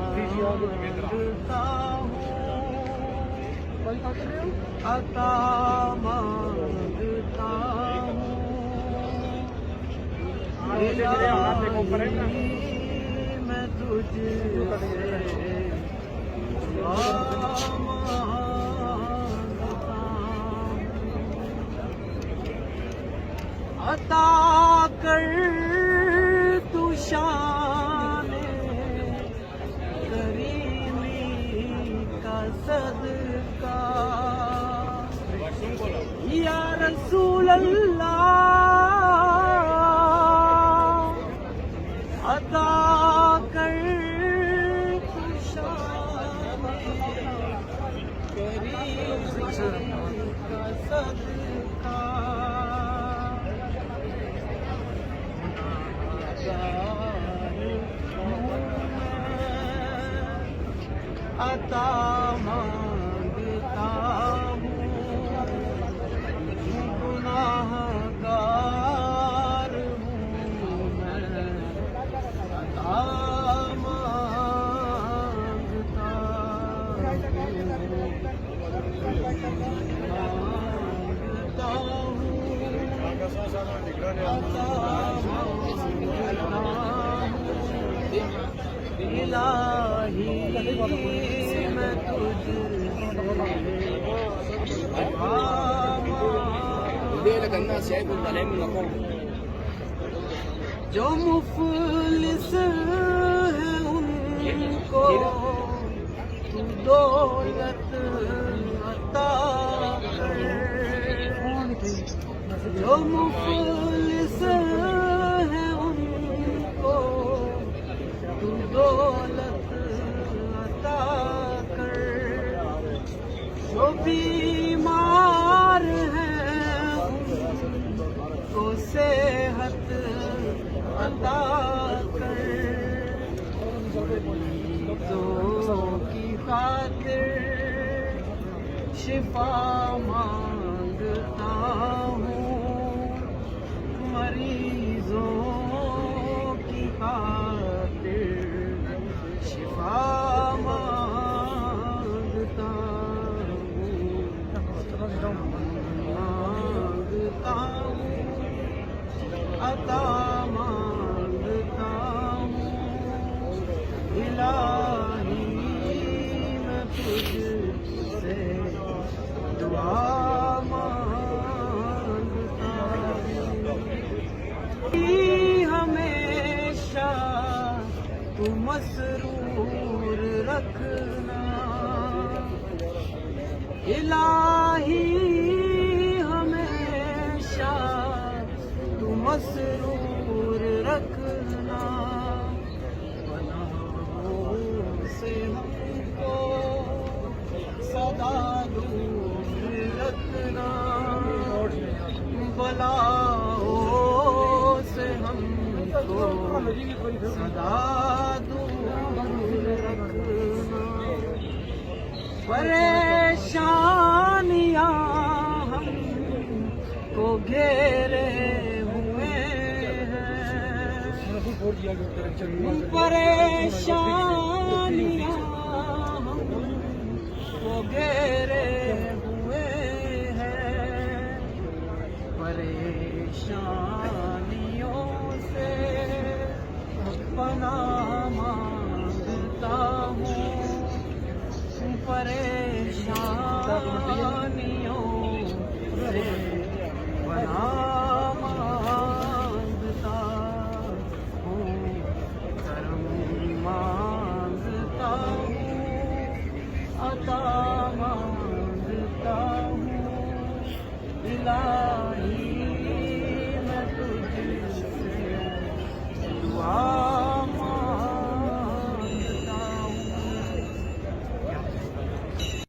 मांगता हूँ, अता मांगता हूँ, इलाही मैं तुझसे दुआ मांगता हूँ। अता कर तू शान करीमी का सदका, या रसूल अल्लाह अता कर तू शान करीमी का सदका, अता मांगता हूँ, गुनाहगार हूँ मैं, अता मांगता हूँ, इलाही मैं तुझसे जो मुफलिस है उनको तू दौलत अता कर, जो मुफलिस है उनको तू दौलत अता कर, जो बीमार है उनको सेहत अता कर, मरीजों की खातिर शिफा मांगता हूँ, मरीजों की खातिर शिफा मांगता हूँ, अता मांगता हूँ, इलाही मैं तुझसे दुआ मांगता हूँ। हमेशा तू मसरूर रखना, इलाही हमेशा तू मसरूर रखना, बलाओं से हमको सदा दूर रखना, बलाओं से हमको सदा दूर रखना, परेशानियां हमको घेरे हुए हैं, परेशानियां हमको घेरे हुए हैं, परेशानियों से पनाह मांगता हूँ, परेशानियों से पनाह मांगता हूँ, करम मांगता हूँ, अता मांगता हूँ, इलाही